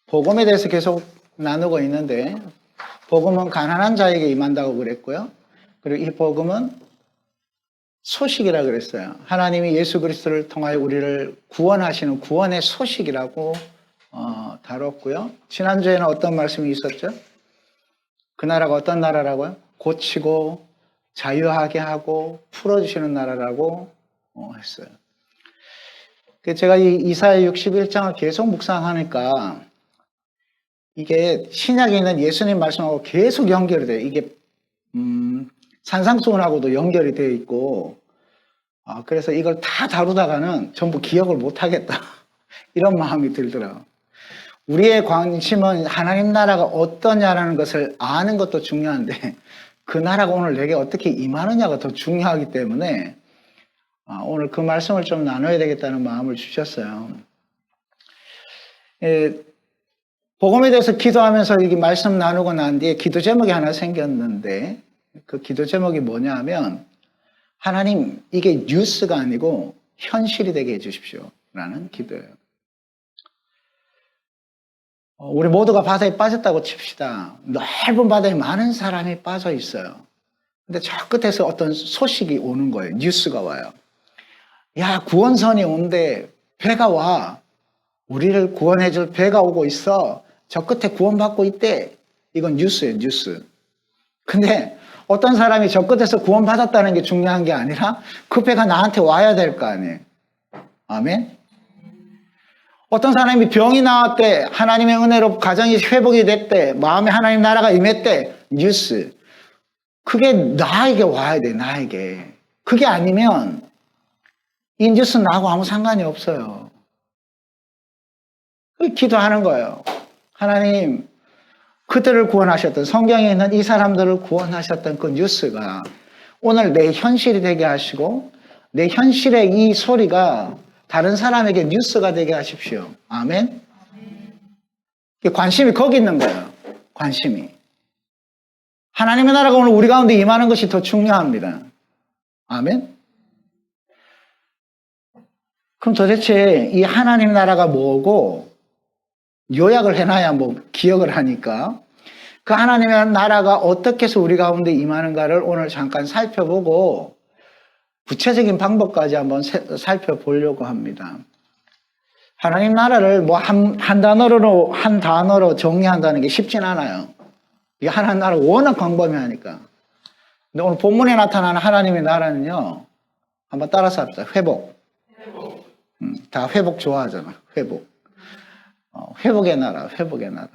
복음에 대해서 계속 나누고 있는데, 복음은 가난한 자에게 임한다고 그랬고요. 그리고 이 복음은 소식이라 그랬어요. 하나님이 예수 그리스도를 통하여 우리를 구원하시는 구원의 소식이라고 다뤘고요. 지난주에는 어떤 말씀이 있었죠? 그 나라가 어떤 나라라고요? 고치고 자유하게 하고 풀어주시는 나라라고 했어요. 제가 이 이사야 61장을 계속 묵상하니까 이게 신약에 있는 예수님 말씀하고 계속 연결이 돼요. 이게 산상수훈하고도 연결이 되어 있고, 그래서 이걸 다 다루다가는 전부 기억을 못하겠다 이런 마음이 들더라고요. 우리의 관심은 하나님 나라가 어떠냐라는 것을 아는 것도 중요한데, 그 나라가 오늘 내게 어떻게 임하느냐가 더 중요하기 때문에 오늘 그 말씀을 좀 나눠야 되겠다는 마음을 주셨어요. 복음에 대해서 기도하면서 이렇게 말씀 나누고 난 뒤에 기도 제목이 하나 생겼는데, 그 기도 제목이 뭐냐 하면, 하나님, 이게 뉴스가 아니고 현실이 되게 해주십시오 라는 기도예요. 우리 모두가 바다에 빠졌다고 칩시다. 넓은 바다에 많은 사람이 빠져 있어요. 근데 저 끝에서 어떤 소식이 오는 거예요. 뉴스가 와요. 야, 구원선이 온대. 배가 와. 우리를 구원해줄 배가 오고 있어. 저 끝에 구원받고 있대. 이건 뉴스예요, 뉴스. 근데 어떤 사람이 저 끝에서 구원받았다는 게 중요한 게 아니라 그 배가 나한테 와야 될 거 아니에요. 아멘? 어떤 사람이 병이 나왔대. 하나님의 은혜로 가정이 회복이 됐대. 마음에 하나님 나라가 임했대. 뉴스. 그게 나에게 와야 돼, 나에게. 그게 아니면 이 뉴스는 나하고 아무 상관이 없어요. 기도하는 거예요. 하나님, 그들을 구원하셨던, 성경에 있는 이 사람들을 구원하셨던 그 뉴스가 오늘 내 현실이 되게 하시고, 내 현실의 이 소리가 다른 사람에게 뉴스가 되게 하십시오. 아멘? 관심이 거기 있는 거예요. 관심이. 하나님의 나라가 오늘 우리 가운데 임하는 것이 더 중요합니다. 아멘? 그럼 도대체 이 하나님 나라가 뭐고, 요약을 해놔야 기억을 하니까, 그 하나님의 나라가 어떻게 해서 우리 가운데 임하는가를 오늘 잠깐 살펴보고 구체적인 방법까지 한번 살펴보려고 합니다. 하나님 나라를 한 단어로 정리한다는 게 쉽진 않아요. 이게 하나님 나라가 워낙 광범위하니까. 근데 오늘 본문에 나타나는 하나님의 나라는요, 한번 따라서 합시다. 회복. 다 회복 좋아하잖아. 회복. 회복의 나라, 회복의 나라.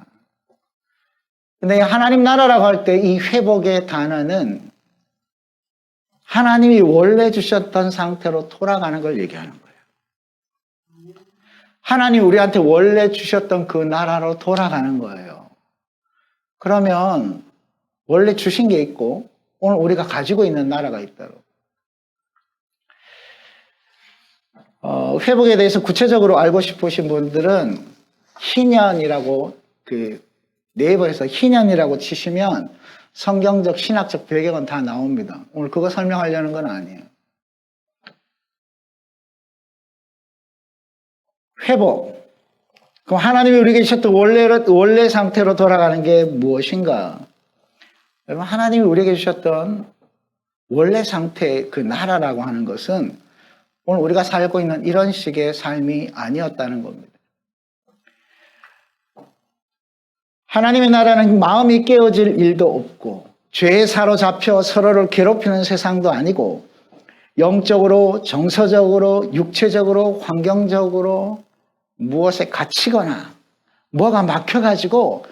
근데 하나님 나라라고 할 때 이 회복의 단어는 하나님이 원래 주셨던 상태로 돌아가는 걸 얘기하는 거예요. 하나님이 우리한테 원래 주셨던 그 나라로 돌아가는 거예요. 그러면 원래 주신 게 있고 오늘 우리가 가지고 있는 나라가 있다고. 회복에 대해서 구체적으로 알고 싶으신 분들은 희년이라고 네이버에서 희년이라고 치시면 성경적 신학적 배경은 다 나옵니다. 오늘 그거 설명하려는 건 아니에요. 회복. 그럼 하나님이 우리에게 주셨던 원래 상태로 돌아가는 게 무엇인가? 여러분, 하나님이 우리에게 주셨던 원래 상태, 그 나라라고 하는 것은 오늘 우리가 살고 있는 이런 식의 삶이 아니었다는 겁니다. 하나님의 나라는 마음이 깨어질 일도 없고 죄에 사로잡혀 서로를 괴롭히는 세상도 아니고 영적으로, 정서적으로, 육체적으로, 환경적으로 무엇에 갇히거나 뭐가 막혀가지고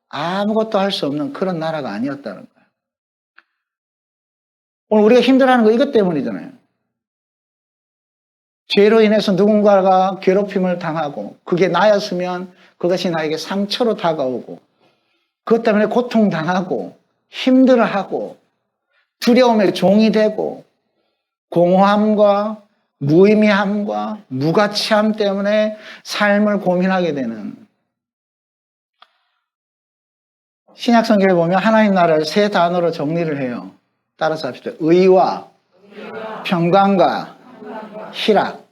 아무것도 할 수 없는 그런 나라가 아니었다는 거예요. 오늘 우리가 힘들어하는 거 이것 때문이잖아요. 죄로 인해서 누군가가 괴롭힘을 당하고 그게 나였으면 그것이 나에게 상처로 다가오고 그것 때문에 고통당하고 힘들어하고 두려움의 종이 되고 공허함과 무의미함과 무가치함 때문에 삶을 고민하게 되는, 신약 성경에 보면 하나님 나라를 세 단어로 정리를 해요. 따라서 합시다. 의와 평강과 희락.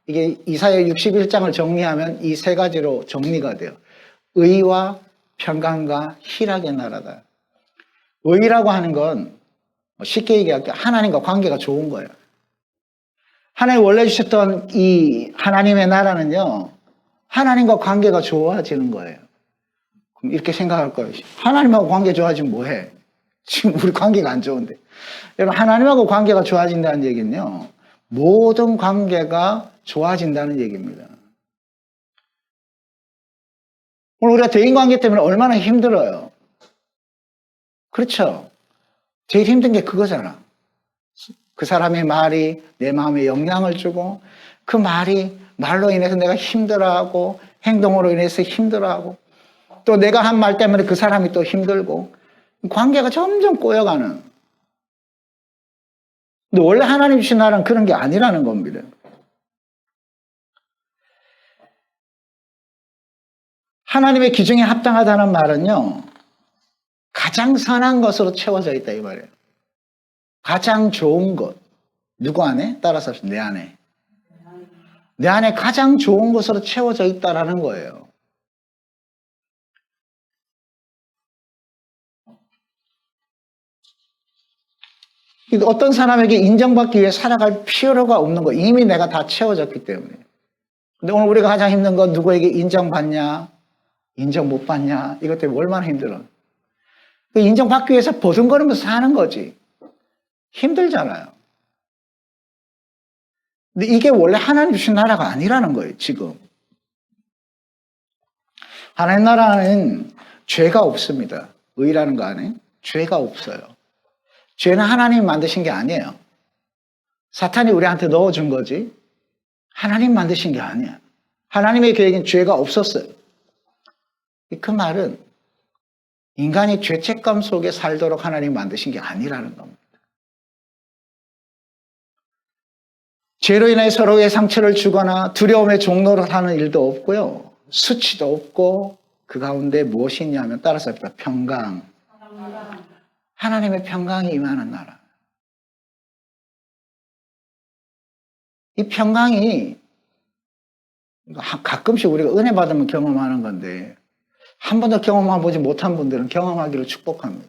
이게 이사야 61장을 정리하면 이 세 가지로 정리가 돼요. 의와 평강과 희락의 나라다. 의라고 하는 건 쉽게 얘기할게요. 하나님과 관계가 좋은 거예요. 하나님 원래 주셨던 이 하나님의 나라는요, 하나님과 관계가 좋아지는 거예요. 그럼 이렇게 생각할 거예요. 하나님하고 관계 좋아지면 뭐해? 지금 우리 관계가 안 좋은데. 여러분, 하나님하고 관계가 좋아진다는 얘기는요, 모든 관계가 좋아진다는 얘기입니다. 오늘 우리가 대인관계 때문에 얼마나 힘들어요. 그렇죠? 제일 힘든 게 그거잖아. 그 사람의 말이 내 마음에 영향을 주고, 그 말로 인해서 내가 힘들어하고, 행동으로 인해서 힘들어하고, 또 내가 한 말 때문에 그 사람이 또 힘들고, 관계가 점점 꼬여가는. 근데 원래 하나님 주신 나라는 그런 게 아니라는 겁니다. 하나님의 기준에 합당하다는 말은요, 가장 선한 것으로 채워져 있다 이 말이에요. 가장 좋은 것. 누구 안에? 따라서 내 안에. 내 안에 가장 좋은 것으로 채워져 있다라는 거예요. 어떤 사람에게 인정받기 위해 살아갈 필요가 없는 거. 이미 내가 다 채워졌기 때문에. 근데 오늘 우리가 가장 힘든 건 누구에게 인정받냐? 인정 못 받냐? 이것 때문에 얼마나 힘들어. 인정받기 위해서 버둥거리면서 사는 거지. 힘들잖아요. 근데 이게 원래 하나님 주신 나라가 아니라는 거예요, 지금. 하나님 나라는 죄가 없습니다. 의라는 거 안에 죄가 없어요. 죄는 하나님이 만드신 게 아니에요. 사탄이 우리한테 넣어준 거지 하나님 만드신 게 아니야. 하나님의 계획엔 죄가 없었어요. 그 말은 인간이 죄책감 속에 살도록 하나님 만드신 게 아니라는 겁니다. 죄로 인해 서로의 상처를 주거나 두려움의 종로를 하는 일도 없고요. 수치도 없고 그 가운데 무엇이 있냐면 따라서 평강. 하나님의 평강이 임하는 나라. 이 평강이 가끔씩 우리가 은혜 받으면 경험하는 건데 한 번도 경험해보지 못한 분들은 경험하기를 축복합니다.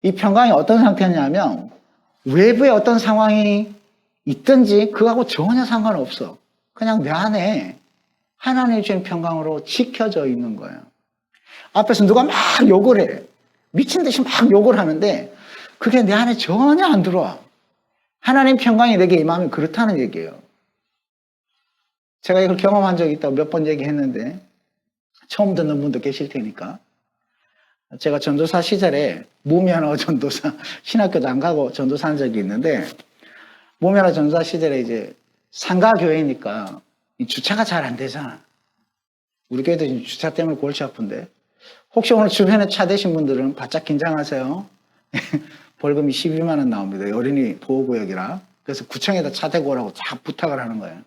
이 평강이 어떤 상태냐면 외부에 어떤 상황이 있든지 그거하고 전혀 상관없어. 그냥 내 안에 하나님이 주신 평강으로 지켜져 있는 거예요. 앞에서 누가 막 욕을 해. 미친 듯이 막 욕을 하는데 그게 내 안에 전혀 안 들어와. 하나님 평강이 내게 임하면 그렇다는 얘기예요. 제가 이걸 경험한 적이 있다고 몇 번 얘기했는데 처음 듣는 분도 계실 테니까. 제가 전도사 시절에 무면허 전도사 신학교도 안 가고 전도사 한 적이 있는데 무면허 전도사 시절에 이제 상가교회니까 주차가 잘 안 되잖아. 우리 교회도 지금 주차 때문에 골치 아픈데 혹시 오늘 주변에 차 대신 분들은 바짝 긴장하세요. 벌금이 12만 원 나옵니다. 어린이 보호구역이라. 그래서 구청에다 차 대고 오라고 다 부탁을 하는 거예요.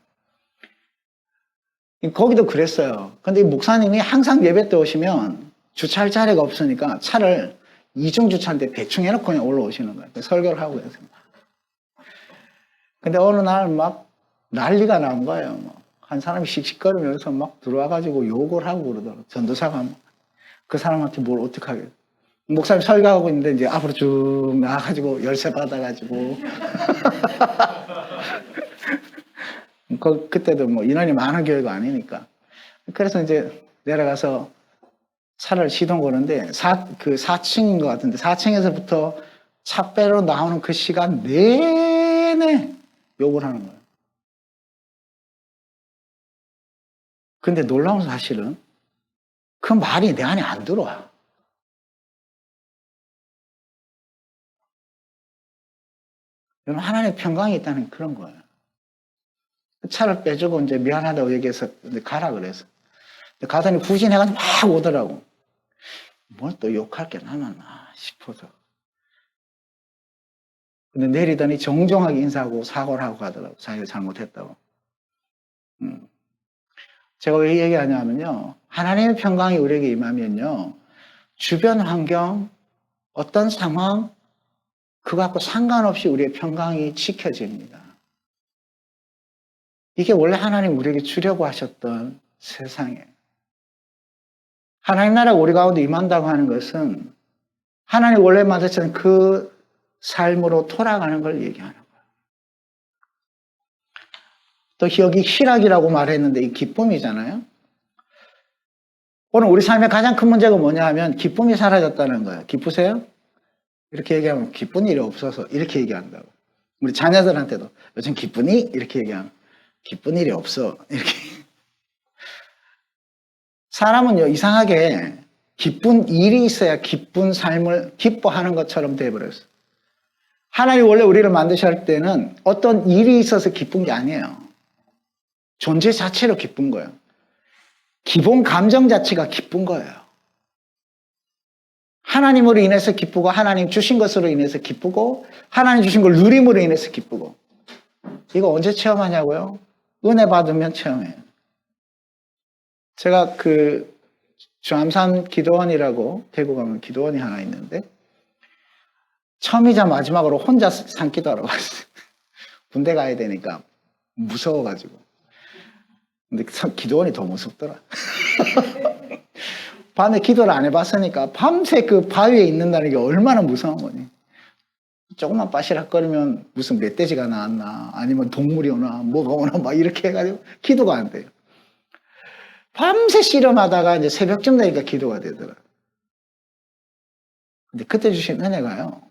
거기도 그랬어요. 근데 목사님이 항상 예배 때 오시면 주차할 자리가 없으니까 차를 이중 주차인데 대충 해놓고 그냥 올라오시는 거예요. 설교를 하고 해서. 근데 어느 날 막 난리가 난 거예요. 한 사람이 씩씩거리면서 막 들어와가지고 욕을 하고 그러더라고요. 전도사가 그 사람한테 뭘 어떡하겠어요. 목사님 설교하고 있는데 이제 앞으로 쭉 나와가지고 열쇠 받아가지고 그때도 뭐 인원이 많은 교회가 아니니까 그래서 이제 내려가서 차를 시동 거는데 4층인 것 같은데 4층에서부터 차 빼러 나오는 그 시간 내내 욕을 하는 거예요. 근데 놀라운 사실은 그 말이 내 안에 안 들어와. 여러분, 하나님의 평강이 있다는 그런 거예요. 차를 빼주고 이제 미안하다고 얘기해서 가라 그래서. 가더니 후진해가지고 막 오더라고. 뭘 또 욕할 게 남았나 싶어서. 근데 내리더니 정중하게 인사하고 사과를 하고 가더라고. 자기가 잘못했다고. 제가 왜 얘기하냐면요. 하나님의 평강이 우리에게 임하면요. 주변 환경, 어떤 상황, 그거 갖고 상관없이 우리의 평강이 지켜집니다. 이게 원래 하나님 우리에게 주려고 하셨던 세상이에요. 하나님 나라가 우리 가운데 임한다고 하는 것은 하나님 원래 만드신 그 삶으로 돌아가는 걸 얘기하는 거예요. 또 여기 희락이라고 말했는데 이 기쁨이잖아요. 오늘 우리 삶의 가장 큰 문제가 뭐냐 하면 기쁨이 사라졌다는 거예요. 기쁘세요? 이렇게 얘기하면 기쁜 일이 없어서 이렇게 얘기한다고. 우리 자녀들한테도 요즘 기쁘니? 이렇게 얘기하면 기쁜 일이 없어. 이렇게. 사람은요, 이상하게 기쁜 일이 있어야 기쁜 삶을 기뻐하는 것처럼 돼버렸어요. 하나님 원래 우리를 만드실 때는 어떤 일이 있어서 기쁜 게 아니에요. 존재 자체로 기쁜 거예요. 기본 감정 자체가 기쁜 거예요. 하나님으로 인해서 기쁘고 하나님 주신 것으로 인해서 기쁘고 하나님 주신 걸 누림으로 인해서 기쁘고. 이거 언제 체험하냐고요? 은혜 받으면 체험해요. 제가 주암산 기도원이라고 대구 가면 기도원이 하나 있는데 처음이자 마지막으로 혼자 산기도하러 갔어요. 군대 가야 되니까 무서워가지고. 근데 기도원이 더 무섭더라. 밤에 기도를 안 해봤으니까 밤새 그 바위에 있는다는 게 얼마나 무서운 거니. 조금만 빠시락거리면 무슨 멧돼지가 나왔나 아니면 동물이 오나 뭐가 오나 막 이렇게 해가지고 기도가 안 돼요. 밤새 씨름하다가 이제 새벽쯤 되니까 기도가 되더라. 근데 그때 주신 은혜가요.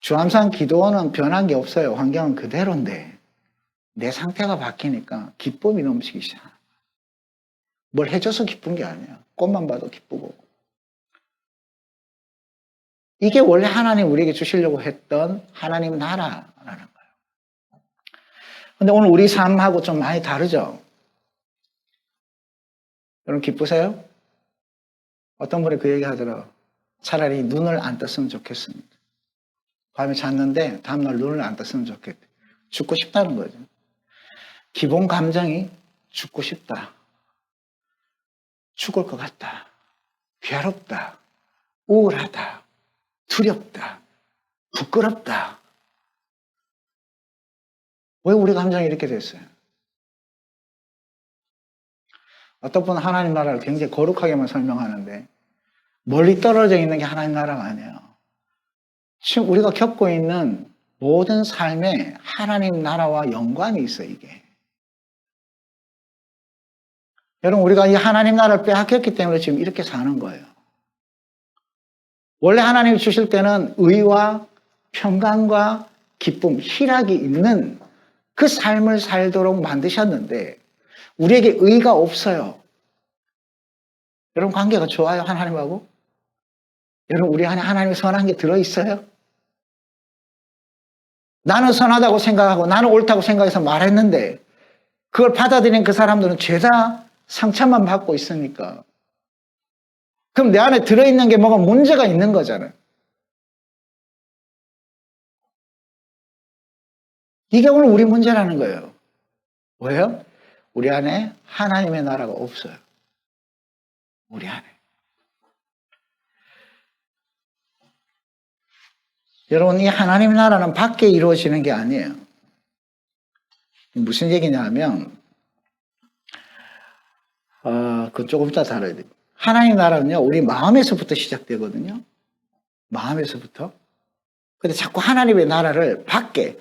주암산 기도원은 변한 게 없어요. 환경은 그대로인데 내 상태가 바뀌니까 기쁨이 넘치기 시작해요. 뭘 해줘서 기쁜 게 아니야. 꽃만 봐도 기쁘고. 이게 원래 하나님 우리에게 주시려고 했던 하나님 나라라는 거예요. 근데 오늘 우리 삶하고 좀 많이 다르죠? 여러분 기쁘세요? 어떤 분이 그 얘기 하더라고요. 차라리 눈을 안 떴으면 좋겠습니다. 밤에 잤는데 다음날 눈을 안 떴으면 좋겠대. 죽고 싶다는 거죠. 기본 감정이 죽고 싶다. 죽을 것 같다. 괴롭다. 우울하다. 두렵다. 부끄럽다. 왜 우리 감정이 이렇게 됐어요? 어떤 분은 하나님 나라를 굉장히 거룩하게만 설명하는데 멀리 떨어져 있는 게 하나님 나라가 아니에요. 지금 우리가 겪고 있는 모든 삶에 하나님 나라와 연관이 있어요, 이게. 여러분, 우리가 이 하나님 나라를 빼앗겼기 때문에 지금 이렇게 사는 거예요. 원래 하나님이 주실 때는 의와 평강과 기쁨, 희락이 있는 그 삶을 살도록 만드셨는데 우리에게 의가 없어요. 여러분 관계가 좋아요, 하나님하고? 여러분 우리 안에 하나님의 선한 게 들어있어요? 나는 선하다고 생각하고 나는 옳다고 생각해서 말했는데 그걸 받아들인 그 사람들은 죄다 상처만 받고 있으니까. 그럼 내 안에 들어있는 게 뭐가 문제가 있는 거잖아요. 이게 오늘 우리 문제라는 거예요. 왜요? 우리 안에 하나님의 나라가 없어요. 우리 안에. 여러분, 이 하나님의 나라는 밖에 이루어지는 게 아니에요. 무슨 얘기냐 하면, 그건 조금 이따 다뤄야 돼요. 하나님 나라는요, 우리 마음에서부터 시작되거든요. 마음에서부터. 근데 자꾸 하나님의 나라를 밖에,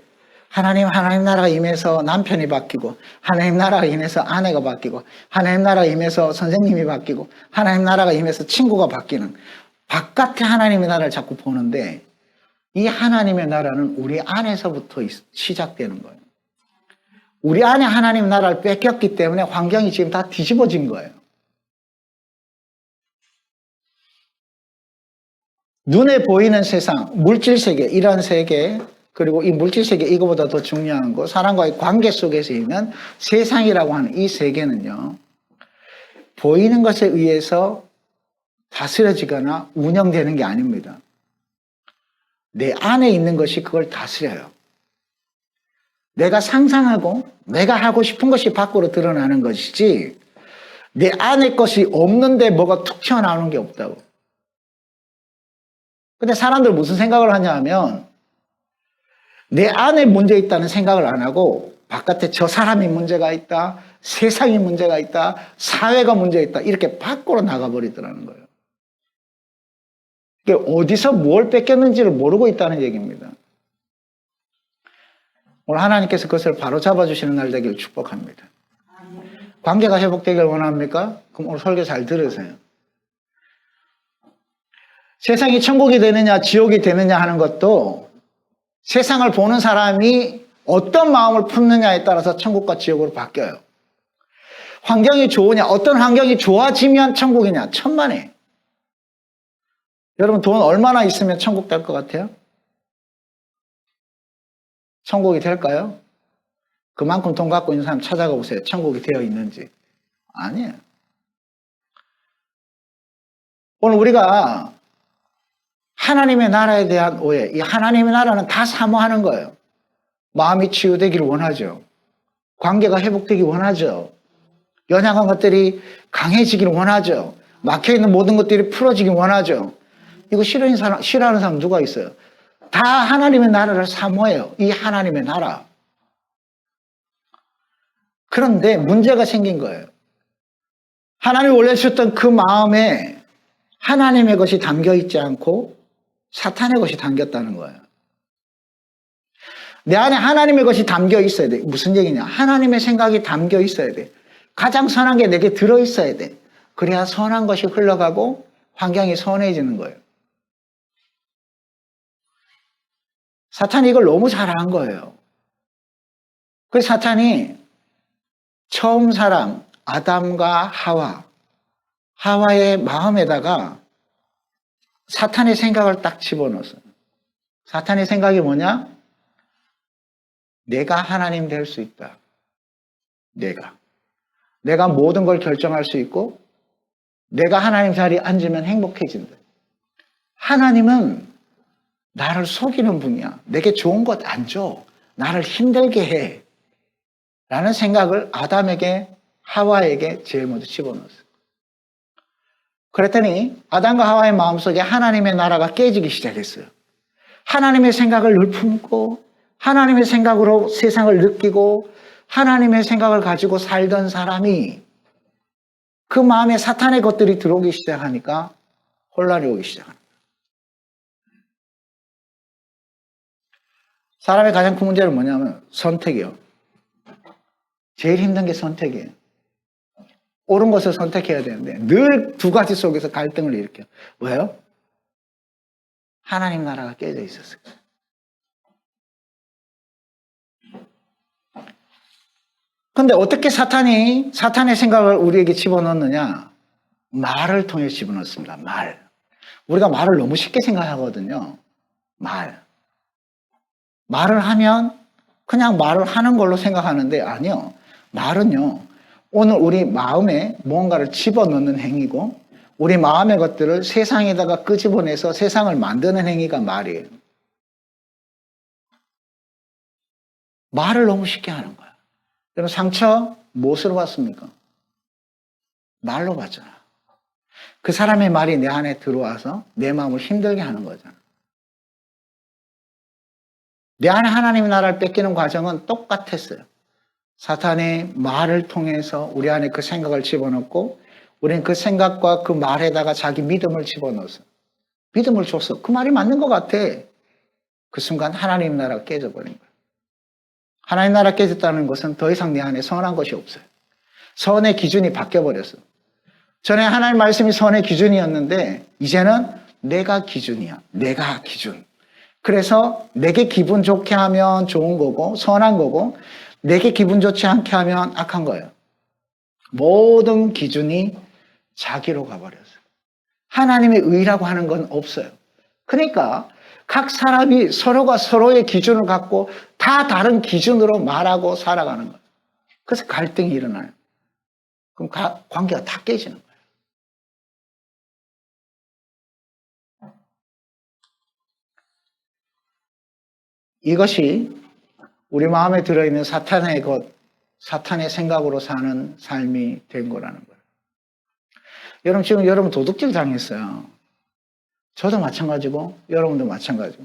하나님 나라가 임해서 남편이 바뀌고, 하나님 나라가 임해서 아내가 바뀌고, 하나님 나라가 임해서 선생님이 바뀌고, 하나님 나라가 임해서 친구가 바뀌는, 바깥의 하나님의 나라를 자꾸 보는데, 이 하나님의 나라는 우리 안에서부터 시작되는 거예요. 우리 안에 하나님 나라를 뺏겼기 때문에 환경이 지금 다 뒤집어진 거예요. 눈에 보이는 세상, 물질 세계, 이런 세계, 그리고 이 물질 세계 이거보다 더 중요한 거, 사람과의 관계 속에서 있는 세상이라고 하는 이 세계는요, 보이는 것에 의해서 다스려지거나 운영되는 게 아닙니다. 내 안에 있는 것이 그걸 다스려요. 내가 상상하고 내가 하고 싶은 것이 밖으로 드러나는 것이지 내 안에 것이 없는데 뭐가 툭 튀어나오는 게 없다고. 근데 사람들 무슨 생각을 하냐 하면 내 안에 문제 있다는 생각을 안 하고 바깥에 저 사람이 문제가 있다, 세상이 문제가 있다, 사회가 문제가 있다, 이렇게 밖으로 나가버리더라는 거예요. 어디서 뭘 뺏겼는지를 모르고 있다는 얘기입니다. 오늘 하나님께서 그것을 바로 잡아주시는 날 되기를 축복합니다. 관계가 회복되길 원합니까? 그럼 오늘 설교 잘 들으세요. 세상이 천국이 되느냐 지옥이 되느냐 하는 것도 세상을 보는 사람이 어떤 마음을 품느냐에 따라서 천국과 지옥으로 바뀌어요. 환경이 좋으냐, 어떤 환경이 좋아지면 천국이냐, 천만에. 여러분 돈 얼마나 있으면 천국 될 것 같아요? 천국이 될까요? 그만큼 돈 갖고 있는 사람 찾아가 보세요. 천국이 되어 있는지. 아니에요. 오늘 우리가 하나님의 나라에 대한 오해, 이 하나님의 나라는 다 사모하는 거예요. 마음이 치유되기를 원하죠. 관계가 회복되기 원하죠. 연약한 것들이 강해지기를 원하죠. 막혀있는 모든 것들이 풀어지기 원하죠. 이거 싫어하는 사람 누가 있어요? 다 하나님의 나라를 사모해요. 이 하나님의 나라. 그런데 문제가 생긴 거예요. 하나님이 원래 주셨던 그 마음에 하나님의 것이 담겨 있지 않고 사탄의 것이 담겼다는 거예요. 내 안에 하나님의 것이 담겨 있어야 돼. 무슨 얘기냐? 하나님의 생각이 담겨 있어야 돼. 가장 선한 게 내게 들어 있어야 돼. 그래야 선한 것이 흘러가고 환경이 선해지는 거예요. 사탄이 이걸 너무 잘한 거예요. 그래서 사탄이 처음 사람 아담과 하와의 마음에다가 사탄의 생각을 딱 집어넣었어요. 사탄의 생각이 뭐냐? 내가 하나님 될 수 있다. 내가 모든 걸 결정할 수 있고 내가 하나님 자리에 앉으면 행복해진다. 하나님은 나를 속이는 분이야. 내게 좋은 것 안 줘. 나를 힘들게 해. 라는 생각을 아담에게 하와에게 제일 먼저 집어넣었어요. 그랬더니 아담과 하와의 마음속에 하나님의 나라가 깨지기 시작했어요. 하나님의 생각을 늘 품고 하나님의 생각으로 세상을 느끼고 하나님의 생각을 가지고 살던 사람이 그 마음에 사탄의 것들이 들어오기 시작하니까 혼란이 오기 시작합니다. 사람의 가장 큰 문제는 뭐냐면 선택이요. 제일 힘든 게 선택이에요. 옳은 것을 선택해야 되는데 늘 두 가지 속에서 갈등을 일으켜요. 왜요? 하나님 나라가 깨져 있었어요. 그런데 어떻게 사탄의 생각을 우리에게 집어넣느냐? 말을 통해 집어넣습니다. 우리가 말을 너무 쉽게 생각하거든요. 말을 하면 그냥 말을 하는 걸로 생각하는데 아니요. 말은요. 오늘 우리 마음에 무언가를 집어넣는 행위고 우리 마음의 것들을 세상에다가 끄집어내서 세상을 만드는 행위가 말이에요. 말을 너무 쉽게 하는 거야. 여러분 상처 무엇으로 받습니까? 말로 받잖아. 그 사람의 말이 내 안에 들어와서 내 마음을 힘들게 하는 거잖아. 내 안에 하나님의 나라를 뺏기는 과정은 똑같았어요. 사탄의 말을 통해서 우리 안에 그 생각을 집어넣고 우리는 그 생각과 그 말에다가 자기 믿음을 집어넣어서 믿음을 줬어. 그 말이 맞는 것 같아. 그 순간 하나님의 나라가 깨져버린 거예요. 하나님의 나라가 깨졌다는 것은 더 이상 내 안에 선한 것이 없어요. 선의 기준이 바뀌어버렸어. 전에 하나님 말씀이 선의 기준이었는데 이제는 내가 기준이야. 내가 기준. 그래서 내게 기분 좋게 하면 좋은 거고 선한 거고 내게 기분 좋지 않게 하면 악한 거예요. 모든 기준이 자기로 가버렸어요. 하나님의 의라고 하는 건 없어요. 그러니까 각 사람이 서로가 서로의 기준을 갖고 다 다른 기준으로 말하고 살아가는 거예요. 그래서 갈등이 일어나요. 그럼 관계가 다 깨지는 거예요. 이것이 우리 마음에 들어있는 사탄의 사탄의 생각으로 사는 삶이 된 거라는 거예요. 여러분 지금 여러분 도둑질 당했어요. 저도 마찬가지고 여러분도 마찬가지고.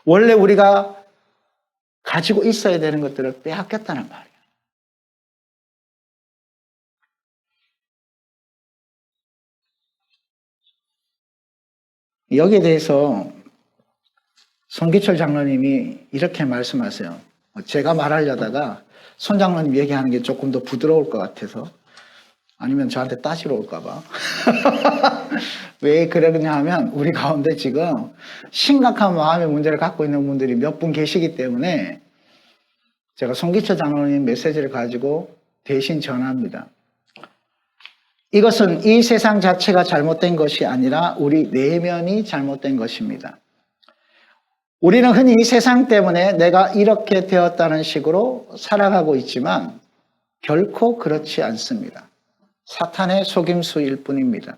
원래 우리가 가지고 있어야 되는 것들을 빼앗겼다는 말이에요. 여기에 대해서 손기철 장로님이 이렇게 말씀하세요. 제가 말하려다가 손 장로님 얘기하는 게 조금 더 부드러울 것 같아서, 아니면 저한테 따지러 올까 봐. 왜 그러냐 하면 우리 가운데 지금 심각한 마음의 문제를 갖고 있는 분들이 몇 분 계시기 때문에 제가 손기철 장로님 메시지를 가지고 대신 전합니다. 이것은 이 세상 자체가 잘못된 것이 아니라 우리 내면이 잘못된 것입니다. 우리는 흔히 이 세상 때문에 내가 이렇게 되었다는 식으로 살아가고 있지만 결코 그렇지 않습니다. 사탄의 속임수일 뿐입니다.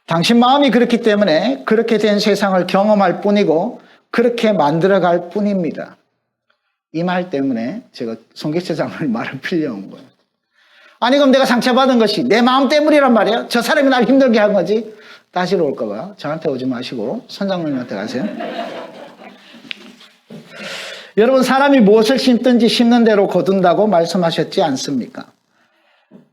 당신 마음이 그렇기 때문에 그렇게 된 세상을 경험할 뿐이고 그렇게 만들어갈 뿐입니다. 이 말 때문에 제가 손기철 장로님 말을 빌려온 거예요. 아니 그럼 내가 상처받은 것이 내 마음 때문이란 말이에요? 저 사람이 날 힘들게 한 거지? 따지러 올까 봐 저한테 오지 마시고 손 장로님한테 가세요. 여러분, 사람이 무엇을 심든지 심는 대로 거둔다고 말씀하셨지 않습니까?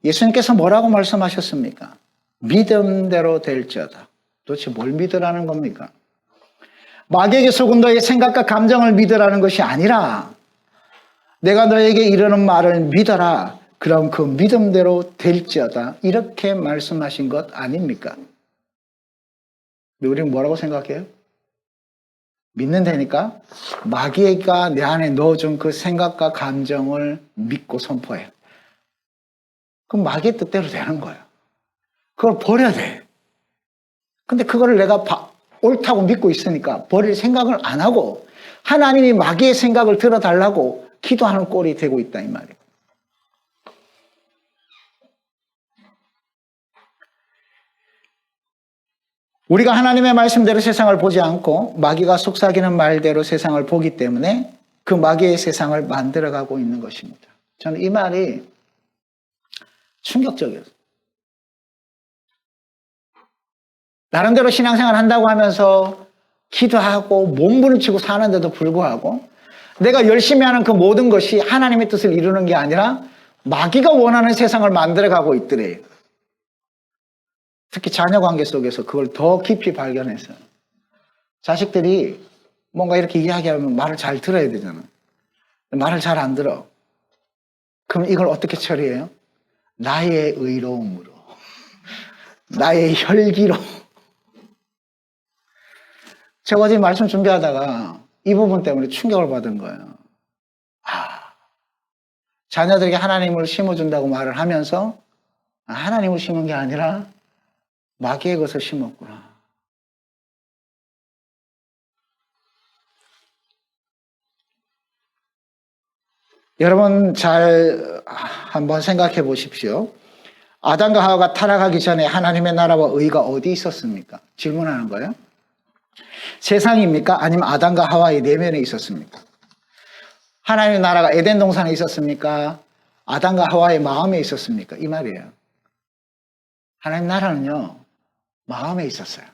예수님께서 뭐라고 말씀하셨습니까? 믿음대로 될지어다. 도대체 뭘 믿으라는 겁니까? 마귀에게 속은 너의 생각과 감정을 믿으라는 것이 아니라 내가 너에게 이르는 말을 믿어라. 그럼 그 믿음대로 될지어다. 이렇게 말씀하신 것 아닙니까? 근데 우리는 뭐라고 생각해요? 믿는다니까 마귀가 내 안에 넣어준 그 생각과 감정을 믿고 선포해요. 그럼 마귀의 뜻대로 되는 거예요. 그걸 버려야 돼. 근데 그거를 내가 옳다고 믿고 있으니까 버릴 생각을 안 하고 하나님이 마귀의 생각을 들어달라고 기도하는 꼴이 되고 있다 이 말이에요. 우리가 하나님의 말씀대로 세상을 보지 않고 마귀가 속삭이는 말대로 세상을 보기 때문에 그 마귀의 세상을 만들어가고 있는 것입니다. 저는 이 말이 충격적이었어요. 나름대로 신앙생활 한다고 하면서 기도하고 몸부림치고 사는데도 불구하고 내가 열심히 하는 그 모든 것이 하나님의 뜻을 이루는 게 아니라 마귀가 원하는 세상을 만들어가고 있더래요. 특히 자녀 관계 속에서 그걸 더 깊이 발견했어요. 자식들이 뭔가 이렇게 이야기하면 말을 잘 들어야 되잖아. 말을 잘 안 들어. 그럼 이걸 어떻게 처리해요? 나의 의로움으로, 나의 혈기로. 제가 어제 말씀 준비하다가 이 부분 때문에 충격을 받은 거예요. 자녀들에게 하나님을 심어준다고 말을 하면서 하나님을 심은 게 아니라 마귀의 것을 심었구나. 여러분 잘 한번 생각해 보십시오. 아담과 하와가 타락하기 전에 하나님의 나라와 의가 어디 있었습니까? 질문하는 거예요. 세상입니까? 아니면 아담과 하와의 내면에 있었습니까? 하나님의 나라가 에덴 동산에 있었습니까? 아담과 하와의 마음에 있었습니까? 이 말이에요. 하나님 나라는요, 마음에 있었어요.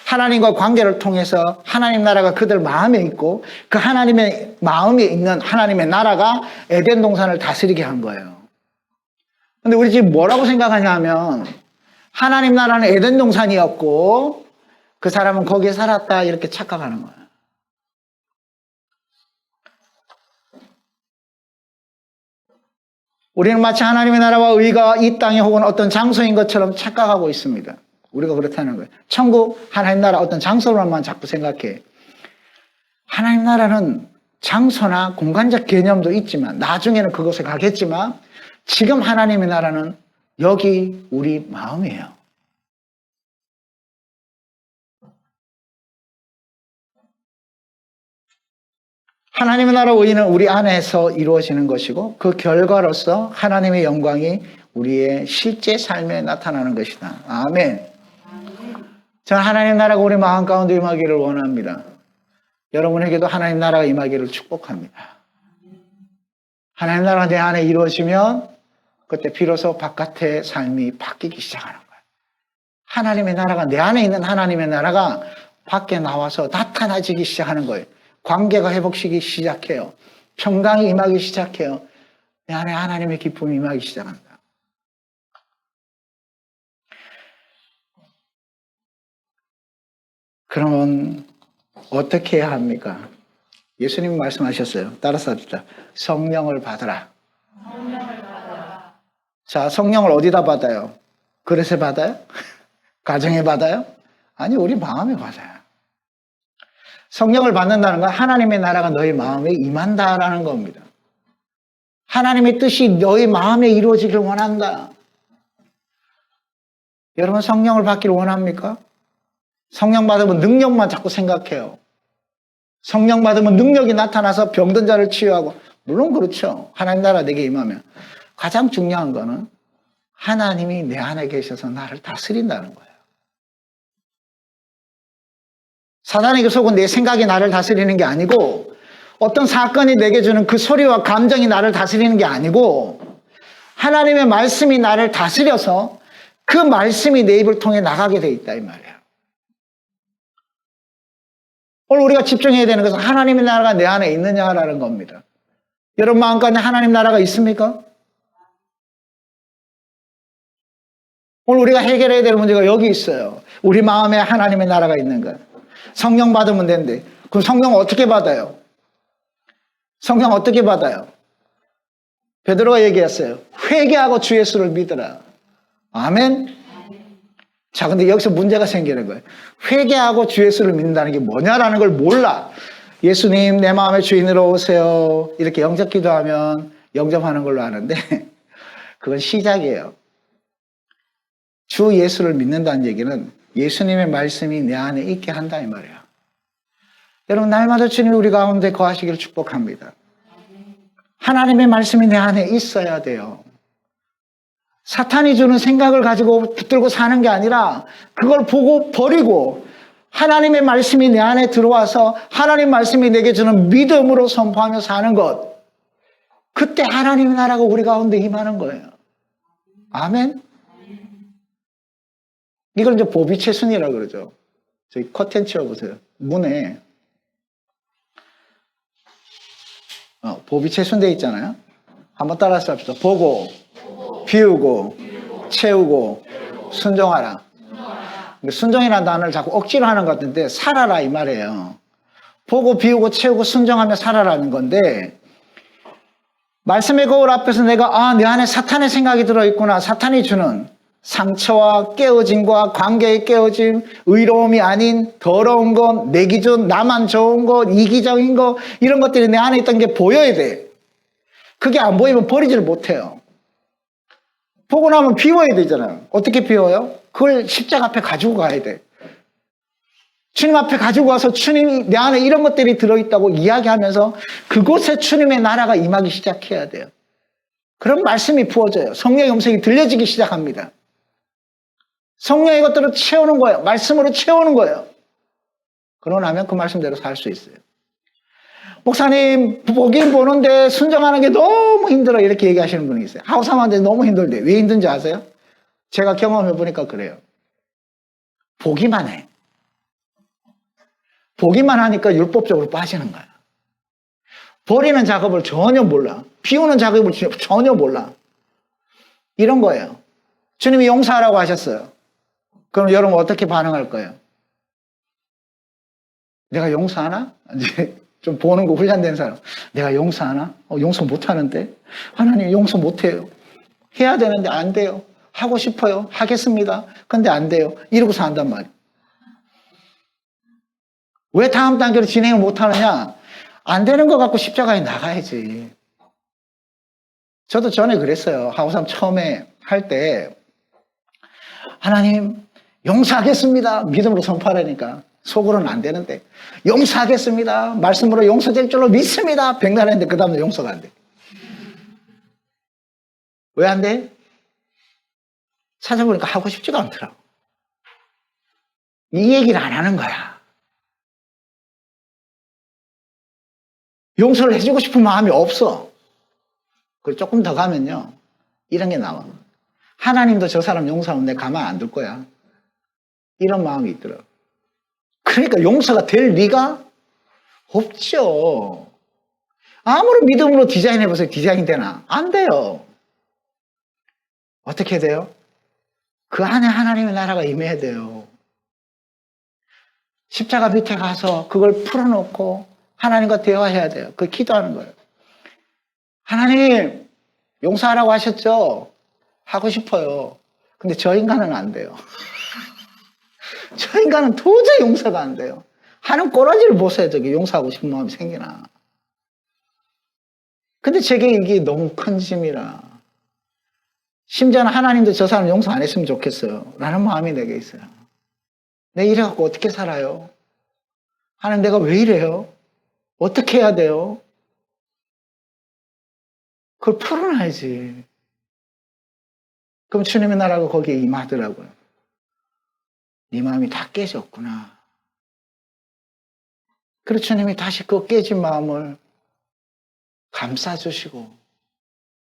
하나님과 관계를 통해서 하나님 나라가 그들 마음에 있고 그 하나님의 마음에 있는 하나님의 나라가 에덴 동산을 다스리게 한 거예요. 근데 우리 지금 뭐라고 생각하냐 하면 하나님 나라는 에덴 동산이었고 그 사람은 거기에 살았다 이렇게 착각하는 거예요. 우리는 마치 하나님의 나라와 의가 이 땅에 혹은 어떤 장소인 것처럼 착각하고 있습니다. 우리가 그렇다는 거예요. 천국, 하나님 나라 어떤 장소로만 자꾸 생각해. 하나님 나라는 장소나 공간적 개념도 있지만 나중에는 그곳에 가겠지만 지금 하나님의 나라는 여기 우리 마음이에요. 하나님의 나라 의는 우리 안에서 이루어지는 것이고 그 결과로서 하나님의 영광이 우리의 실제 삶에 나타나는 것이다. 아멘. 저는 하나님 나라가 우리 마음 가운데 임하기를 원합니다. 여러분에게도 하나님 나라가 임하기를 축복합니다. 하나님 나라가 내 안에 이루어지면 그때 비로소 바깥의 삶이 바뀌기 시작하는 거예요. 하나님의 나라가 내 안에 있는 하나님의 나라가 밖에 나와서 나타나지기 시작하는 거예요. 관계가 회복시기 시작해요. 평강이 임하기 시작해요. 내 안에 하나님의 기쁨이 임하기 시작한다. 그러면 어떻게 해야 합니까? 예수님이 말씀하셨어요. 따라서 합시다. 성령을 받으라. 자, 성령을 어디다 받아요? 그릇에 받아요? 가정에 받아요? 아니, 우리 마음에 받아요. 성령을 받는다는 건 하나님의 나라가 너희 마음에 임한다라는 겁니다. 하나님의 뜻이 너희 마음에 이루어지길 원한다. 여러분, 성령을 받기를 원합니까? 성령 받으면 능력만 자꾸 생각해요. 성령 받으면 능력이 나타나서 병든 자를 치유하고, 물론 그렇죠. 하나님 나라 내게 임하면. 가장 중요한 거는 하나님이 내 안에 계셔서 나를 다스린다는 거예요. 사단에게 속은 내 생각이 나를 다스리는 게 아니고, 어떤 사건이 내게 주는 그 소리와 감정이 나를 다스리는 게 아니고, 하나님의 말씀이 나를 다스려서 그 말씀이 내 입을 통해 나가게 돼 있다 이 말이에요. 오늘 우리가 집중해야 되는 것은 하나님의 나라가 내 안에 있느냐라는 겁니다. 여러분 마음 가운데 하나님 나라가 있습니까? 오늘 우리가 해결해야 될 문제가 여기 있어요. 우리 마음에 하나님의 나라가 있는 것. 성령 받으면 된대. 그럼 성령 어떻게 받아요? 성령 어떻게 받아요? 베드로가 얘기했어요. 회개하고 주 예수를 믿으라. 아멘. 자, 근데 여기서 문제가 생기는 거예요. 회개하고 주 예수를 믿는다는 게 뭐냐라는 걸 몰라. 예수님 내 마음의 주인으로 오세요. 이렇게 영접 기도하면 영접하는 걸로 아는데 그건 시작이에요. 주 예수를 믿는다는 얘기는 예수님의 말씀이 내 안에 있게 한다 이 말이에요. 여러분 날마다 주님이 우리 가운데 거하시기를 축복합니다. 하나님의 말씀이 내 안에 있어야 돼요. 사탄이 주는 생각을 가지고 붙들고 사는 게 아니라 그걸 보고 버리고 하나님의 말씀이 내 안에 들어와서 하나님 말씀이 내게 주는 믿음으로 선포하며 사는 것. 그때 하나님의 나라가 우리 가운데 임하는 거예요. 아멘. 이걸 이제 보비채순이라고 그러죠. 저희 커튼 치워보세요. 문에 보비채순 돼 있잖아요. 한번 따라서 합시다. 보고 비우고 채우고 순종하라. 순종이라는 단어를 자꾸 억지로 하는 것 같은데 살아라 이 말이에요. 보고 비우고 채우고 순종하며 살아라는 건데 말씀의 거울 앞에서 내가 내 안에 사탄의 생각이 들어있구나. 사탄이 주는 상처와 깨어짐과 관계의 깨어짐, 의로움이 아닌 더러운 것, 내 기준, 나만 좋은 것, 이기적인 것 이런 것들이 내 안에 있던 게 보여야 돼. 그게 안 보이면 버리지를 못해요. 보고 나면 비워야 되잖아요. 어떻게 비워요? 그걸 십자가 앞에 가지고 가야 돼. 주님 앞에 가지고 와서 주님이 내 안에 이런 것들이 들어있다고 이야기하면서 그곳에 주님의 나라가 임하기 시작해야 돼요. 그런 말씀이 부어져요. 성령의 음성이 들려지기 시작합니다. 성령의 것들을 채우는 거예요. 말씀으로 채우는 거예요. 그러고 나면 그 말씀대로 살 수 있어요. 목사님 보긴 보는데 순종하는 게 너무 힘들어 이렇게 얘기하시는 분이 있어요. 하우사마한테 너무 힘들대. 왜 힘든지 아세요? 제가 경험해 보니까 그래요. 보기만 해. 보기만 하니까 율법적으로 빠지는 거야. 버리는 작업을 전혀 몰라. 비우는 작업을 전혀 몰라. 이런 거예요. 주님이 용서하라고 하셨어요. 그럼 여러분 어떻게 반응할 거예요? 내가 용서하나? 이제 좀 보는 거 훈련된 사람. 내가 용서하나? 용서 못하는데? 하나님 용서 못해요. 해야 되는데 안 돼요. 하고 싶어요. 하겠습니다. 근데 안 돼요. 이러고 산단 말이에요. 왜 다음 단계로 진행을 못하느냐? 안 되는 거 갖고 십자가에 나가야지. 저도 전에 그랬어요. 하우삼 처음에 할 때 하나님 용서하겠습니다. 믿음으로 선포하라니까. 속으로는 안 되는데 용서하겠습니다. 말씀으로 용서될 줄로 믿습니다. 백날 했는데 그 다음에 용서가 안 돼. 왜 안 돼? 찾아보니까 하고 싶지가 않더라고. 이 얘기를 안 하는 거야. 용서를 해주고 싶은 마음이 없어. 그리고 조금 더 가면요. 이런 게 나와. 하나님도 저 사람 용서하면 내가 가만 안 둘 거야. 이런 마음이 있더라고. 그러니까 용서가 될 리가? 없죠. 아무리 믿음으로 디자인해보세요. 디자인 되나? 안 돼요. 어떻게 돼요? 그 안에 하나님의 나라가 임해야 돼요. 십자가 밑에 가서 그걸 풀어놓고 하나님과 대화해야 돼요. 그 기도하는 거예요. 하나님, 용서하라고 하셨죠? 하고 싶어요. 근데 저 인간은 안 돼요. 저 인간은 도저히 용서가 안 돼요. 하는 꼬라지를 보세요. 저기 용서하고 싶은 마음이 생기나. 근데 제게 이게 너무 큰 짐이라. 심지어는 하나님도 저 사람 용서 안 했으면 좋겠어요. 라는 마음이 내게 있어요. 내가 이래갖고 어떻게 살아요? 하나님, 내가 왜 이래요? 어떻게 해야 돼요? 그걸 풀어놔야지. 그럼 주님의 나라가 거기에 임하더라고요. 네 마음이 다 깨졌구나. 그래서 주님이 다시 그 깨진 마음을 감싸주시고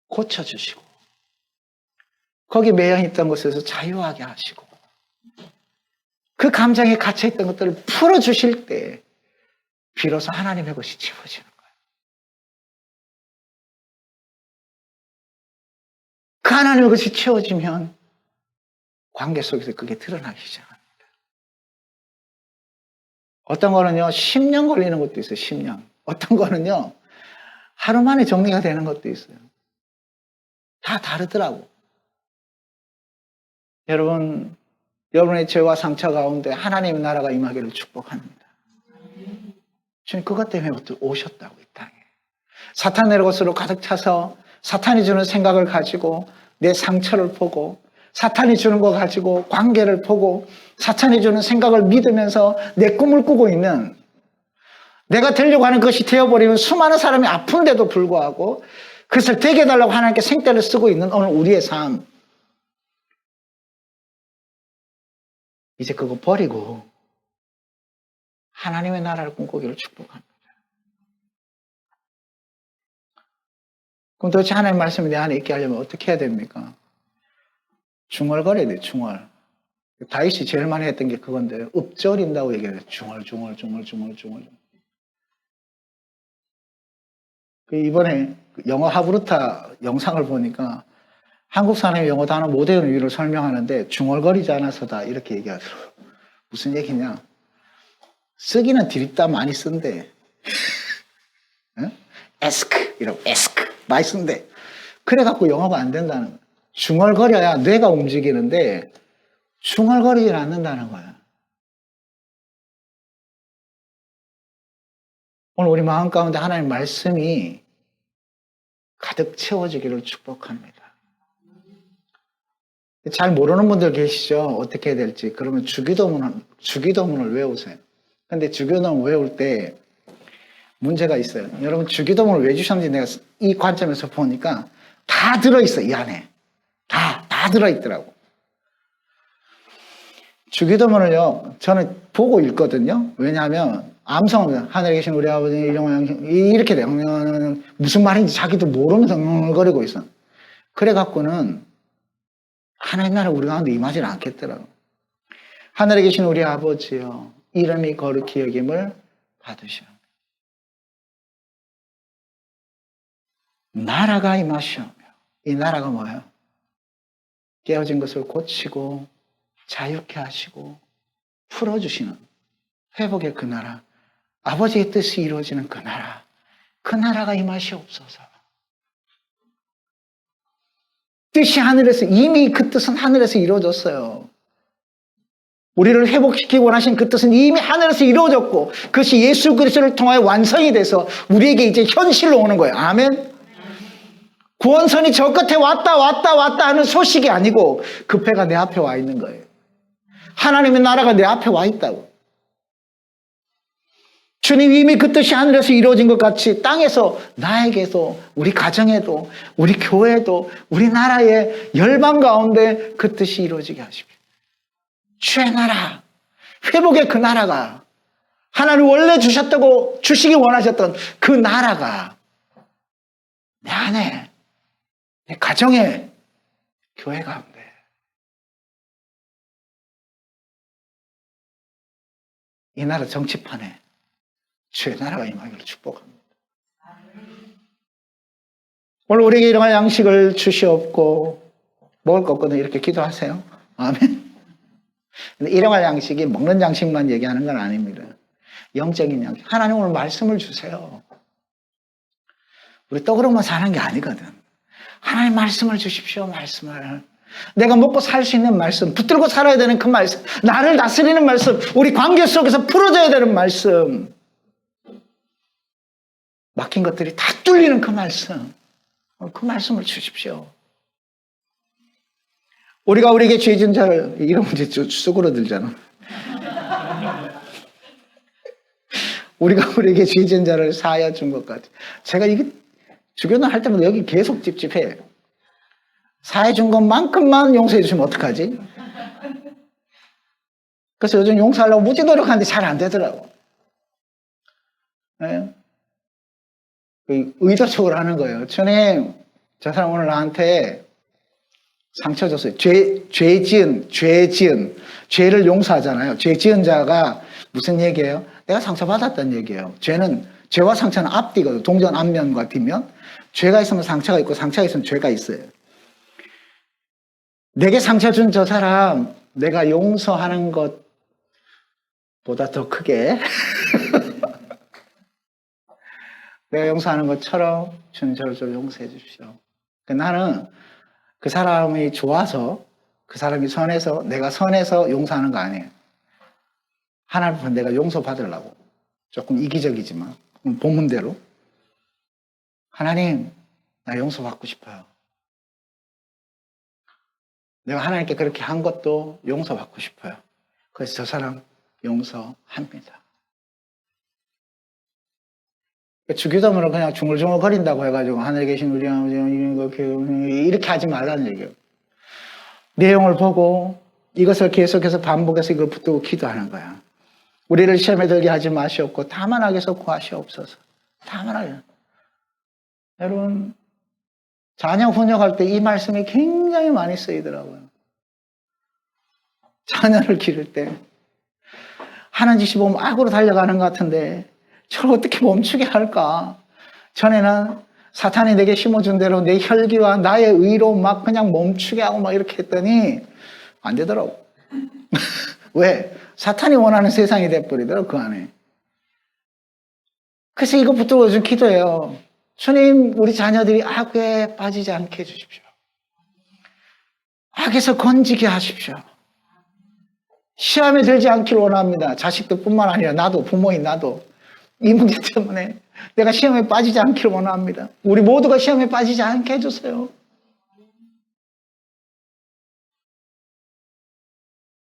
고쳐주시고 거기 매여있던 곳에서 자유하게 하시고 그 감정에 갇혀있던 것들을 풀어주실 때 비로소 하나님의 것이 채워지는 거예요. 그 하나님의 것이 채워지면 관계 속에서 그게 드러나기 시작합니다. 어떤 거는요 10년 걸리는 것도 있어요. 10년. 어떤 거는요 하루 만에 정리가 되는 것도 있어요. 다 다르더라고. 여러분, 여러분의 죄와 상처 가운데 하나님의 나라가 임하기를 축복합니다. 주님 그것 때문에 오셨다고 이 땅에. 사탄의 것으로 가득 차서 사탄이 주는 생각을 가지고 내 상처를 보고 사탄이 주는 거 가지고 관계를 보고 사탄이 주는 생각을 믿으면서 내 꿈을 꾸고 있는 내가 되려고 하는 것이 되어버리면 수많은 사람이 아픈데도 불구하고 그것을 되게 해달라고 하나님께 생떼를 쓰고 있는 오늘 우리의 삶. 이제 그거 버리고 하나님의 나라를 꿈꾸기를 축복합니다. 그럼 도대체 하나님의 말씀이 내 안에 있게 하려면 어떻게 해야 됩니까? 중얼거려야 돼요. 중얼. 다윗이 제일 많이 했던 게 그건데 읊조린다고 얘기해요. 중얼. 이번에 영어 하브루타 영상을 보니까 한국 사람이 영어 단어 못 외우는 이유를 설명하는데 중얼거리지 않아서다 이렇게 얘기하더라고요. 무슨 얘기냐? 쓰기는 드립다 많이 쓴대. 응? ask 이라고 ask 많이 쓴대. 그래갖고 영어가 안 된다는 거야. 중얼거려야 뇌가 움직이는데 중얼거리질 않는다는 거야. 오늘 우리 마음 가운데 하나님의 말씀이 가득 채워지기를 축복합니다. 잘 모르는 분들 계시죠? 어떻게 해야 될지. 그러면 주기도문을 외우세요. 근데 주기도문 외울 때 문제가 있어요. 여러분 주기도문을 왜 주셨는지 내가 이 관점에서 보니까 다 들어있어, 이 안에. 다 들어있더라고. 주기도문을요, 저는 보고 읽거든요. 왜냐하면 암송, 하늘에 계신 우리 아버지 이렇게 돼요. 무슨 말인지 자기도 모르면서 거리고 있어. 그래갖고는 하나님 나라 우리 가운데 임하지는 않겠더라고. 하늘에 계신 우리 아버지여 이름이 거룩히 여김을 받으시오. 나라가 임하시오며. 이 나라가 뭐예요? 깨어진 것을 고치고 자유케 하시고 풀어주시는 회복의 그 나라, 아버지의 뜻이 이루어지는 그 나라, 그 나라가 임하시옵소서. 뜻이 하늘에서 이미 그 뜻은 하늘에서 이루어졌어요. 우리를 회복시키기 원하신 그 뜻은 이미 하늘에서 이루어졌고 그것이 예수 그리스도를 통하여 완성이 돼서 우리에게 이제 현실로 오는 거예요. 아멘. 구원선이 저 끝에 왔다 하는 소식이 아니고 그 배가 내 앞에 와 있는 거예요. 하나님의 나라가 내 앞에 와 있다고. 주님 이미 그 뜻이 하늘에서 이루어진 것 같이 땅에서 나에게도 우리 가정에도 우리 교회도 우리나라의 열방 가운데 그 뜻이 이루어지게 하십시오. 주의 나라, 회복의 그 나라가 하나님 원래 주시기 원하셨던 그 나라가 내 안에 내 가정에 교회 가운데 이 나라 정치판에 주의 나라가 임하기를 축복합니다. 오늘 우리에게 일용할 양식을 주시옵고 먹을 것 없거든 이렇게 기도하세요. 아멘. 일용할 양식이 먹는 양식만 얘기하는 건 아닙니다. 영적인 양식. 하나님 오늘 말씀을 주세요. 우리 떡으로만 사는 게 아니거든. 하나님 말씀을 주십시오. 말씀을. 내가 먹고 살 수 있는 말씀, 붙들고 살아야 되는 그 말씀, 나를 다스리는 말씀, 우리 관계 속에서 풀어져야 되는 말씀, 막힌 것들이 다 뚫리는 그 말씀, 그 말씀을 주십시오. 우리가 우리에게 죄 지은 자를, 이러면 이제 쑥으로들잖아. 우리가 우리에게 죄 지은 자를 사하여 준 것 같아. 제가 이게 주교는 할 때마다 여기 계속 찝찝해. 사해 준 것만큼만 용서해 주시면 어떡하지? 그래서 요즘 용서하려고 무지 노력하는데 잘 안 되더라고. 네? 의도적으로 하는 거예요. 주님, 저 사람 오늘 나한테 상처 줬어요. 죄 지은, 죄를 용서하잖아요. 죄 지은 자가 무슨 얘기예요? 내가 상처받았다는 얘기예요. 죄와 상처는 앞뒤거든요. 동전 앞면과 뒷면. 죄가 있으면 상처가 있고 상처가 있으면 죄가 있어요. 내게 상처 준 저 사람 내가 용서하는 것보다 더 크게 내가 용서하는 것처럼 주님 저를 좀 용서해 주십시오. 나는 그 사람이 좋아서 그 사람이 선해서 내가 선해서 용서하는 거 아니에요. 하나님 앞에 내가 용서받으려고 조금 이기적이지만 본문대로 하나님 나 용서받고 싶어요. 내가 하나님께 그렇게 한 것도 용서받고 싶어요. 그래서 저 사람 용서합니다. 주기도문을 그냥 중얼중얼거린다고 해가지고 하늘에 계신 우리 아버지 이렇게 하지 말라는 얘기예요. 내용을 보고 이것을 계속해서 반복해서 이걸 붙들고 기도하는 거야. 우리를 시험에 들게 하지 마시옵고 다만 악에서 구하시옵소서. 다만 악. 여러분 자녀 훈육할 때 이 말씀이 굉장히 많이 쓰이더라고요. 자녀를 기를 때 하는 짓이 보면 악으로 달려가는 것 같은데 저를 어떻게 멈추게 할까? 전에는 사탄이 내게 심어준 대로 내 혈기와 나의 의로 막 그냥 멈추게 하고 막 이렇게 했더니 안 되더라고. 왜? 사탄이 원하는 세상이 돼버리더라고 그 안에. 그래서 이거 붙들고 좀 기도해요. 주님, 우리 자녀들이 악에 빠지지 않게 해주십시오. 악에서 건지게 하십시오. 시험에 들지 않기를 원합니다. 자식들 뿐만 아니라 나도, 부모인 나도. 이 문제 때문에 내가 시험에 빠지지 않기를 원합니다. 우리 모두가 시험에 빠지지 않게 해주세요.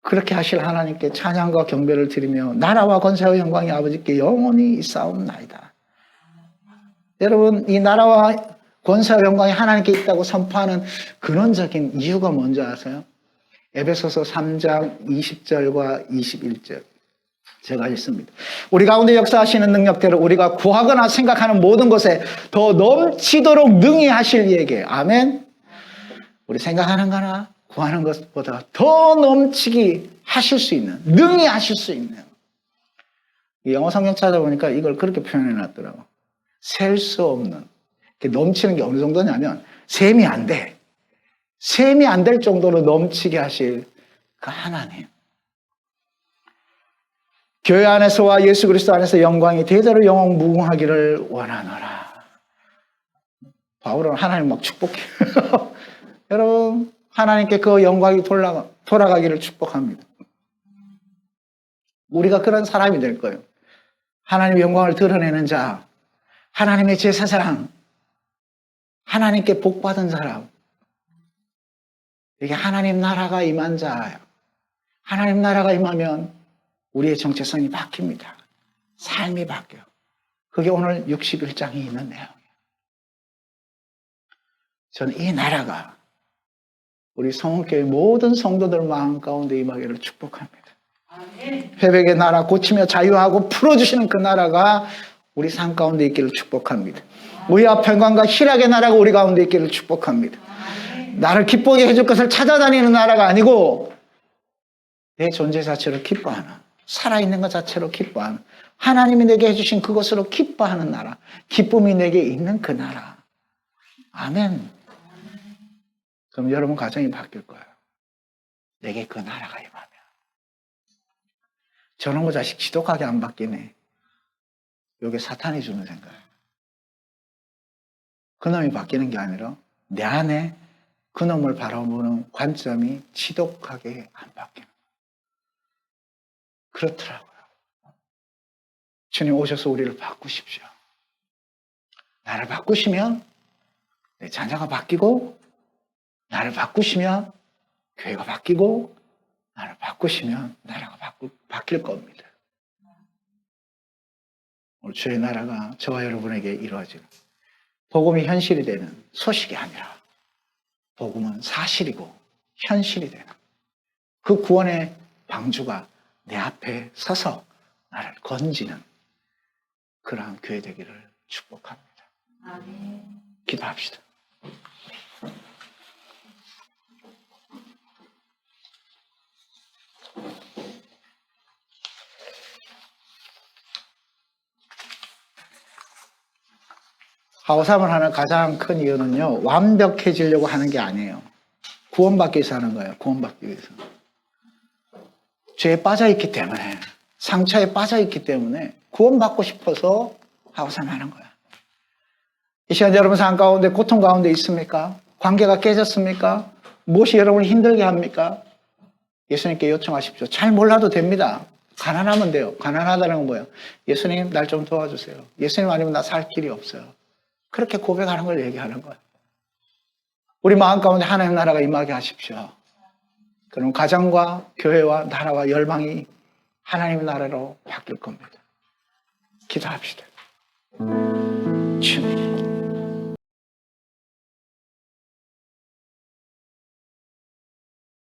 그렇게 하실 하나님께 찬양과 경배를 드리며 나라와 권세와 영광이 아버지께 영원히 있사옵나이다. 여러분, 이 나라와 권세와 영광이 하나님께 있다고 선포하는 근원적인 이유가 뭔지 아세요? 에베소서 3장 20절과 21절 제가 읽습니다. 우리 가운데 역사하시는 능력대로 우리가 구하거나 생각하는 모든 것에 더 넘치도록 능히 하실 이에게 아멘. 우리 생각하는 거나 구하는 것보다 더 넘치게 하실 수 있는, 능히 하실 수 있는. 영어 성경 찾아보니까 이걸 그렇게 표현해 놨더라고. 셀 수 없는. 넘치는 게 어느 정도냐면 셈이 안 돼. 셈이 안 될 정도로 넘치게 하실 그 하나님. 교회 안에서와 예수 그리스도 안에서 영광이 대대로 영원 무궁하기를 원하노라. 바울은 하나님 막 축복해요. 여러분, 하나님께 그 영광이 돌아가기를 축복합니다. 우리가 그런 사람이 될 거예요. 하나님의 영광을 드러내는 자, 하나님의 제사장, 하나님께 복받은 사람. 이게 하나님 나라가 임한 자예요. 하나님 나라가 임하면 우리의 정체성이 바뀝니다. 삶이 바뀌어요. 그게 오늘 61장에 있는 내용이에요. 저는 이 나라가 우리 성원교회 모든 성도들 마음 가운데 임하기를 축복합니다. 회복의 나라, 고치며 자유하고 풀어주시는 그 나라가 우리 삶 가운데 있기를 축복합니다. 의와 평강과 희락의 나라가 우리 가운데 있기를 축복합니다. 나를 기쁘게 해줄 것을 찾아다니는 나라가 아니고 내 존재 자체로 기뻐하는, 살아있는 것 자체로 기뻐하는 하나님이 내게 해주신 그것으로 기뻐하는 나라, 기쁨이 내게 있는 그 나라. 아멘. 그럼 여러분 가정이 바뀔 거예요. 내게 그 나라가 임하면. 저놈의 자식 지독하게 안 바뀌네. 이게 사탄이 주는 생각이에요. 그놈이 바뀌는 게 아니라 내 안에 그놈을 바라보는 관점이 지독하게 안 바뀌는 거예요. 그렇더라고요. 주님 오셔서 우리를 바꾸십시오. 나를 바꾸시면 내 자녀가 바뀌고, 나를 바꾸시면 교회가 바뀌고, 나를 바꾸시면 나라가 바뀔 겁니다. 오늘 주의 나라가 저와 여러분에게 이루어지는, 복음이 현실이 되는 소식이 아니라 복음은 사실이고 현실이 되는 그 구원의 방주가 내 앞에 서서 나를 건지는 그러한 교회 되기를 축복합니다. 아멘. 기도합시다. 하오삼을 하는 가장 큰 이유는요, 완벽해지려고 하는 게 아니에요. 구원받기 위해서 하는 거예요. 구원받기 위해서. 죄에 빠져있기 때문에, 상처에 빠져있기 때문에 구원받고 싶어서 하오삼 하는 거예요. 이 시간 여러분 삶 가운데 고통 가운데 있습니까? 관계가 깨졌습니까? 무엇이 여러분을 힘들게 합니까? 예수님께 요청하십시오. 잘 몰라도 됩니다. 가난하면 돼요. 가난하다는 건 뭐예요? 예수님 날 좀 도와주세요. 예수님 아니면 나 살 길이 없어요. 그렇게 고백하는 걸 얘기하는 거예요. 우리 마음 가운데 하나님 나라가 임하게 하십시오. 그럼 가정과 교회와 나라와 열방이 하나님의 나라로 바뀔 겁니다. 기도합시다. 주님.